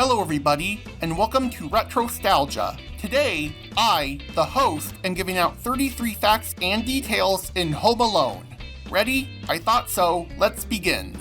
Hello everybody, and welcome to Retrostalgia. Today, I, the host, am giving out 33 facts and details in Home Alone. Ready? I thought so. Let's begin.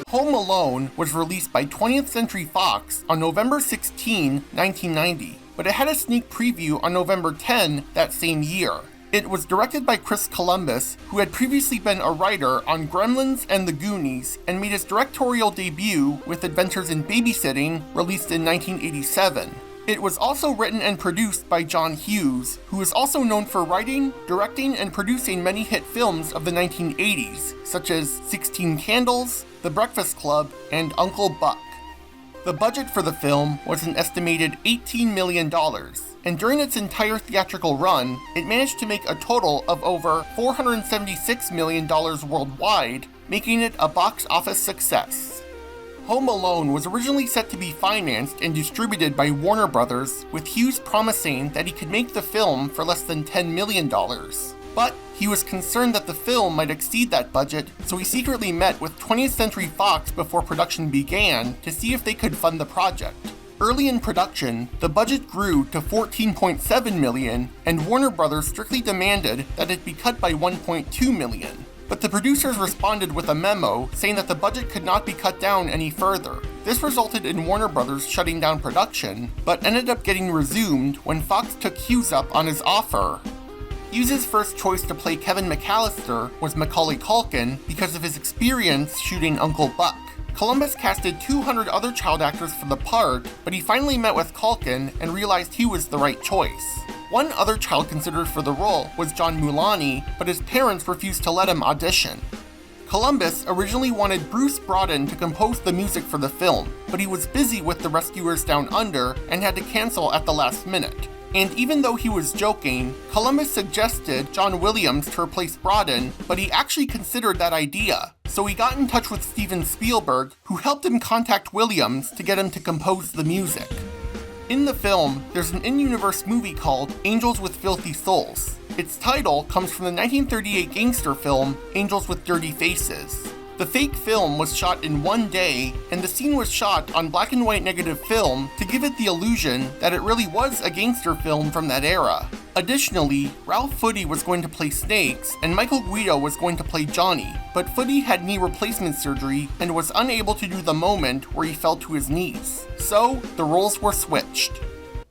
Home Alone was released by 20th Century Fox on November 16, 1990, but it had a sneak preview on November 10 that same year. It was directed by Chris Columbus, who had previously been a writer on Gremlins and The Goonies, and made his directorial debut with Adventures in Babysitting, released in 1987. It was also written and produced by John Hughes, who is also known for writing, directing, and producing many hit films of the 1980s, such as 16 Candles, The Breakfast Club, and Uncle Buck. The budget for the film was an estimated $18 million, and during its entire theatrical run, it managed to make a total of over $476 million worldwide, making it a box office success. Home Alone was originally set to be financed and distributed by Warner Brothers, with Hughes promising that he could make the film for less than $10 million. But he was concerned that the film might exceed that budget, so he secretly met with 20th Century Fox before production began to see if they could fund the project. Early in production, the budget grew to $14.7 million, and Warner Brothers strictly demanded that it be cut by $1.2 million. But the producers responded with a memo saying that the budget could not be cut down any further. This resulted in Warner Brothers shutting down production, but ended up getting resumed when Fox took Hughes up on his offer. Hughes' first choice to play Kevin McAllister was Macaulay Culkin because of his experience shooting Uncle Buck. Columbus casted 200 other child actors for the part, but he finally met with Culkin and realized he was the right choice. One other child considered for the role was John Mulaney, but his parents refused to let him audition. Columbus originally wanted Bruce Broughton to compose the music for the film, but he was busy with The Rescuers Down Under and had to cancel at the last minute. And even though he was joking, Columbus suggested John Williams to replace Broughton, but he actually considered that idea. So he got in touch with Steven Spielberg, who helped him contact Williams to get him to compose the music. In the film, there's an in-universe movie called Angels with Filthy Souls. Its title comes from the 1938 gangster film Angels with Dirty Faces. The fake film was shot in one day, and the scene was shot on black and white negative film to give it the illusion that it really was a gangster film from that era. Additionally, Ralph Footy was going to play Snakes, and Michael Guido was going to play Johnny, but Footy had knee replacement surgery and was unable to do the moment where he fell to his knees. So, the roles were switched.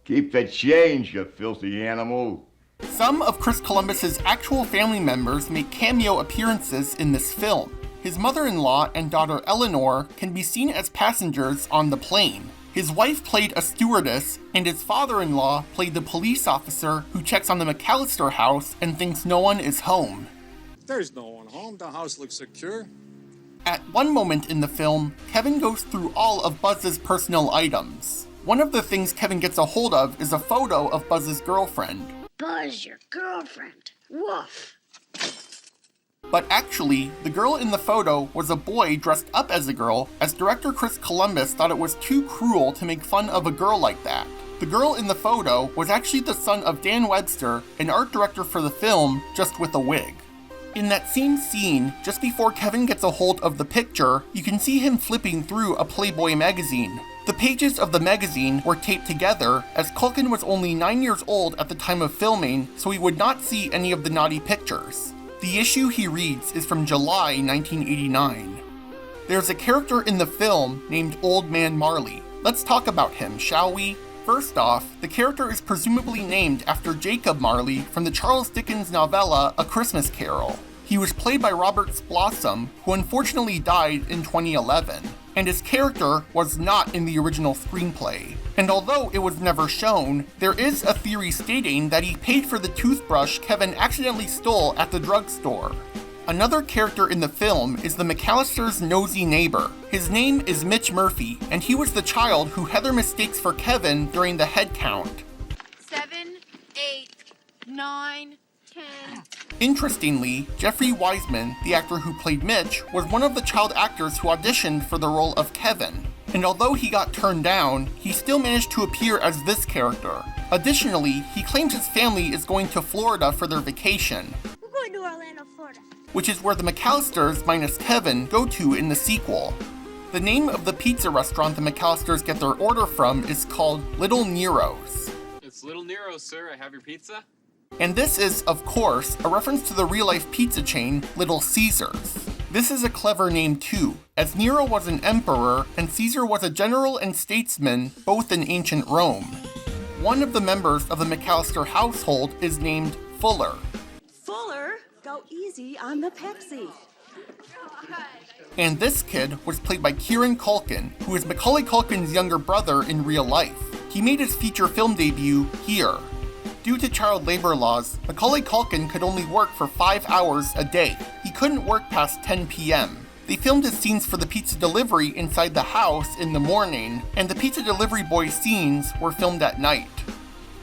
Keep the change, you filthy animal. Some of Chris Columbus's actual family members make cameo appearances in this film. His mother-in-law and daughter Eleanor can be seen as passengers on the plane. His wife played a stewardess, and his father-in-law played the police officer who checks on the McAllister house and thinks no one is home. There's no one home. The house looks secure. At one moment in the film, Kevin goes through all of Buzz's personal items. One of the things Kevin gets a hold of is a photo of Buzz's girlfriend. Buzz, your girlfriend. Woof. But actually, the girl in the photo was a boy dressed up as a girl, as director Chris Columbus thought it was too cruel to make fun of a girl like that. The girl in the photo was actually the son of Dan Webster, an art director for the film, just with a wig. In that same scene, just before Kevin gets a hold of the picture, you can see him flipping through a Playboy magazine. The pages of the magazine were taped together, as Culkin was only 9 years old at the time of filming, so he would not see any of the naughty pictures. The issue he reads is from July 1989. There's a character in the film named Old Man Marley. Let's talk about him, shall we? First off, the character is presumably named after Jacob Marley from the Charles Dickens novella A Christmas Carol. He was played by Robert Blossom, who unfortunately died in 2011, and his character was not in the original screenplay. And although it was never shown, there is a theory stating that he paid for the toothbrush Kevin accidentally stole at the drugstore. Another character in the film is the McAllisters' nosy neighbor. His name is Mitch Murphy, and he was the child who Heather mistakes for Kevin during the head count. 7, 8, 9, 10. Interestingly, Jeffrey Wiseman, the actor who played Mitch, was one of the child actors who auditioned for the role of Kevin. And although he got turned down, he still managed to appear as this character. Additionally, he claims his family is going to Florida for their vacation. We're going to Orlando, Florida. Which is where the McAllisters minus Kevin go to in the sequel. The name of the pizza restaurant the McAllisters get their order from is called Little Nero's. It's Little Nero, sir. I have your pizza? And this is, of course, a reference to the real-life pizza chain Little Caesars. This is a clever name too, as Nero was an emperor and Caesar was a general and statesman, both in ancient Rome. One of the members of the McAllister household is named Fuller. Fuller, go easy on the Pepsi. And this kid was played by Kieran Culkin, who is Macaulay Culkin's younger brother in real life. He made his feature film debut here. Due to child labor laws, Macaulay Culkin could only work for 5 hours a day. He couldn't work past 10 p.m. They filmed his scenes for the pizza delivery inside the house in the morning, and the pizza delivery boy scenes were filmed at night.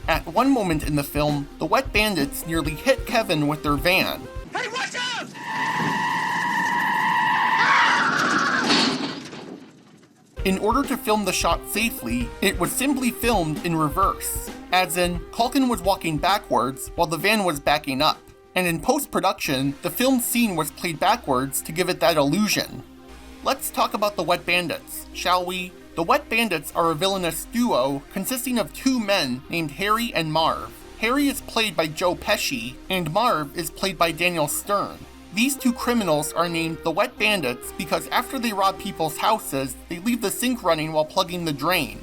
At one moment in the film, the Wet Bandits nearly hit Kevin with their van. Hey, watch out! In order to film the shot safely, it was simply filmed in reverse, as in, Culkin was walking backwards while the van was backing up, and in post-production, the filmed scene was played backwards to give it that illusion. Let's talk about the Wet Bandits, shall we? The Wet Bandits are a villainous duo consisting of two men named Harry and Marv. Harry is played by Joe Pesci, and Marv is played by Daniel Stern. These two criminals are named the Wet Bandits because after they rob people's houses, they leave the sink running while plugging the drain.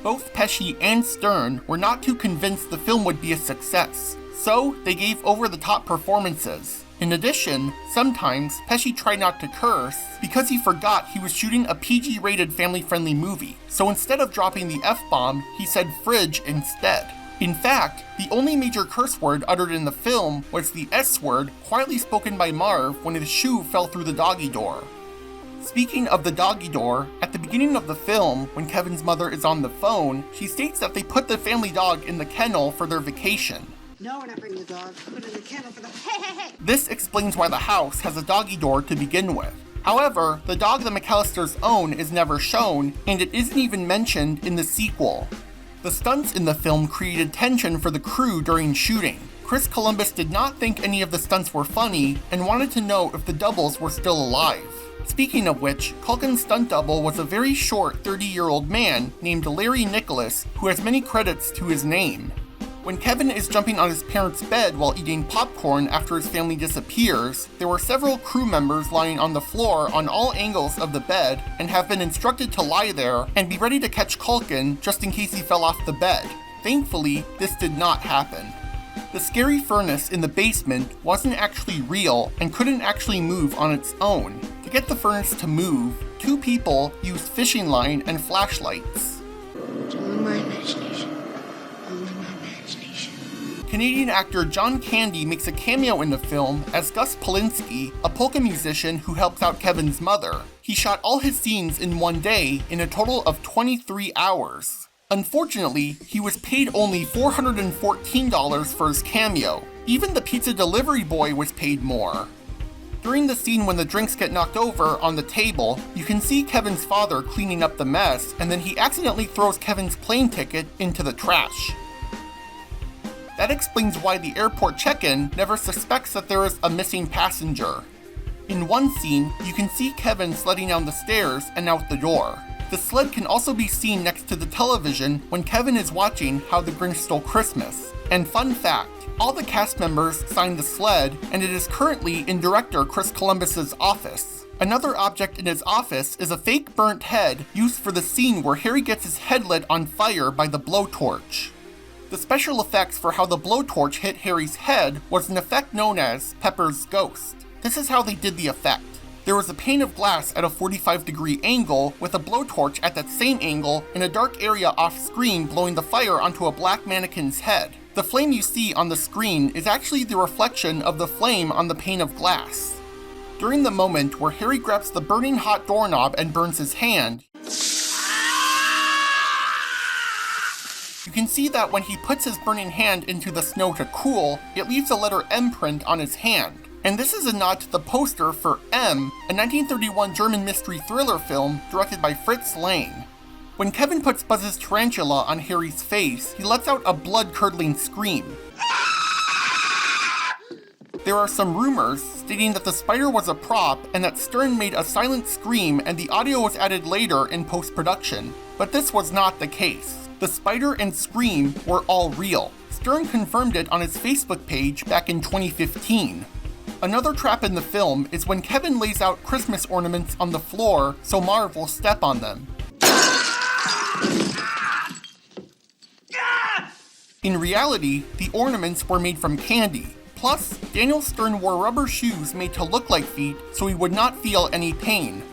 Both Pesci and Stern were not too convinced the film would be a success, so they gave over-the-top performances. In addition, sometimes Pesci tried not to curse because he forgot he was shooting a PG-rated family-friendly movie, so instead of dropping the F-bomb, he said fridge instead. In fact, the only major curse word uttered in the film was the S word quietly spoken by Marv when his shoe fell through the doggy door. Speaking of the doggy door, at the beginning of the film, when Kevin's mother is on the phone, she states that they put the family dog in the kennel for their vacation. No, we're not bringing the dog. Put it in the kennel for the... Hey! This explains why the house has a doggy door to begin with. However, the dog the McAllisters own is never shown, and it isn't even mentioned in the sequel. The stunts in the film created tension for the crew during shooting. Chris Columbus did not think any of the stunts were funny and wanted to know if the doubles were still alive. Speaking of which, Culkin's stunt double was a very short 30-year-old man named Larry Nicholas, who has many credits to his name. When Kevin is jumping on his parents' bed while eating popcorn after his family disappears, there were several crew members lying on the floor on all angles of the bed and have been instructed to lie there and be ready to catch Culkin just in case he fell off the bed. Thankfully, this did not happen. The scary furnace in the basement wasn't actually real and couldn't actually move on its own. To get the furnace to move, two people used fishing line and flashlights. It's only my imagination. Only my imagination. Canadian actor John Candy makes a cameo in the film as Gus Polinski, a polka musician who helps out Kevin's mother. He shot all his scenes in one day in a total of 23 hours. Unfortunately, he was paid only $414 for his cameo. Even the pizza delivery boy was paid more. During the scene when the drinks get knocked over on the table, you can see Kevin's father cleaning up the mess, and then he accidentally throws Kevin's plane ticket into the trash. That explains why the airport check-in never suspects that there is a missing passenger. In one scene, you can see Kevin sledding down the stairs and out the door. The sled can also be seen next to the television when Kevin is watching How the Grinch Stole Christmas. And fun fact, all the cast members signed the sled, and it is currently in director Chris Columbus's office. Another object in his office is a fake burnt head used for the scene where Harry gets his head lit on fire by the blowtorch. The special effects for how the blowtorch hit Harry's head was an effect known as Pepper's Ghost. This is how they did the effect. There was a pane of glass at a 45-degree angle with a blowtorch at that same angle in a dark area off-screen blowing the fire onto a black mannequin's head. The flame you see on the screen is actually the reflection of the flame on the pane of glass. During the moment where Harry grabs the burning hot doorknob and burns his hand, you can see that when he puts his burning hand into the snow to cool, it leaves a letter M print on his hand. And this is a nod to the poster for M, a 1931 German mystery thriller film directed by Fritz Lang. When Kevin puts Buzz's tarantula on Harry's face, he lets out a blood-curdling scream. There are some rumors stating that the spider was a prop and that Stern made a silent scream and the audio was added later in post-production. But this was not the case. The spider and scream were all real. Stern confirmed it on his Facebook page back in 2015. Another trap in the film is when Kevin lays out Christmas ornaments on the floor so Marv will step on them. In reality, the ornaments were made from candy. Plus, Daniel Stern wore rubber shoes made to look like feet so he would not feel any pain.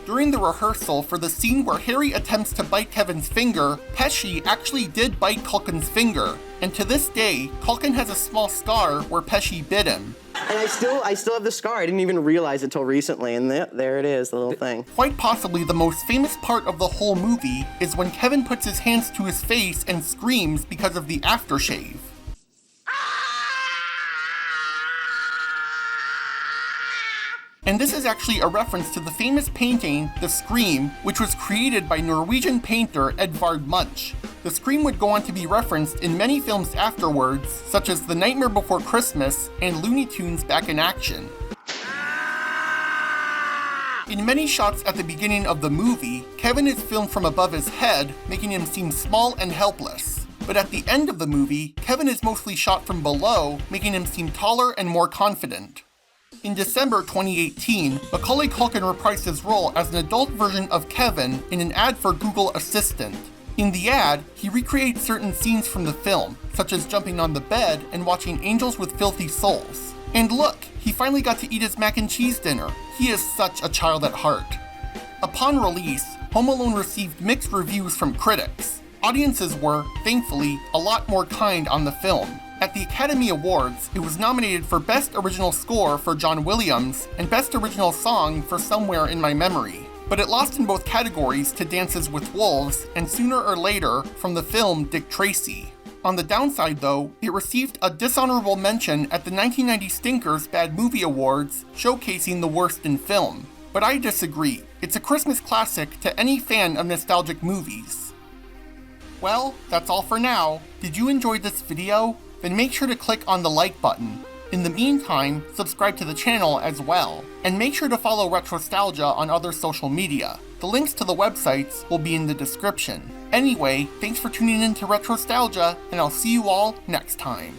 During the rehearsal for the scene where Harry attempts to bite Kevin's finger, Pesci actually did bite Culkin's finger, and to this day, Culkin has a small scar where Pesci bit him. And I still have the scar. I didn't even realize it till recently, and there it is, the little thing. Quite possibly the most famous part of the whole movie is when Kevin puts his hands to his face and screams because of the aftershave. And this is actually a reference to the famous painting, The Scream, which was created by Norwegian painter Edvard Munch. The Scream would go on to be referenced in many films afterwards, such as The Nightmare Before Christmas and Looney Tunes Back in Action. In many shots at the beginning of the movie, Kevin is filmed from above his head, making him seem small and helpless. But at the end of the movie, Kevin is mostly shot from below, making him seem taller and more confident. In December 2018, Macaulay Culkin reprised his role as an adult version of Kevin in an ad for Google Assistant. In the ad, he recreates certain scenes from the film, such as jumping on the bed and watching Angels with Filthy Souls. And look, he finally got to eat his mac and cheese dinner. He is such a child at heart. Upon release, Home Alone received mixed reviews from critics. Audiences were, thankfully, a lot more kind on the film. At the Academy Awards, it was nominated for Best Original Score for John Williams and Best Original Song for Somewhere in My Memory. But it lost in both categories to Dances with Wolves and Sooner or Later from the film Dick Tracy. On the downside though, it received a dishonorable mention at the 1990 Stinkers Bad Movie Awards, showcasing the worst in film. But I disagree. It's a Christmas classic to any fan of nostalgic movies. Well, that's all for now. Did you enjoy this video? Then make sure to click on the like button. In the meantime, subscribe to the channel as well. And make sure to follow Retrostalgia on other social media. The links to the websites will be in the description. Anyway, thanks for tuning in to Retrostalgia, and I'll see you all next time.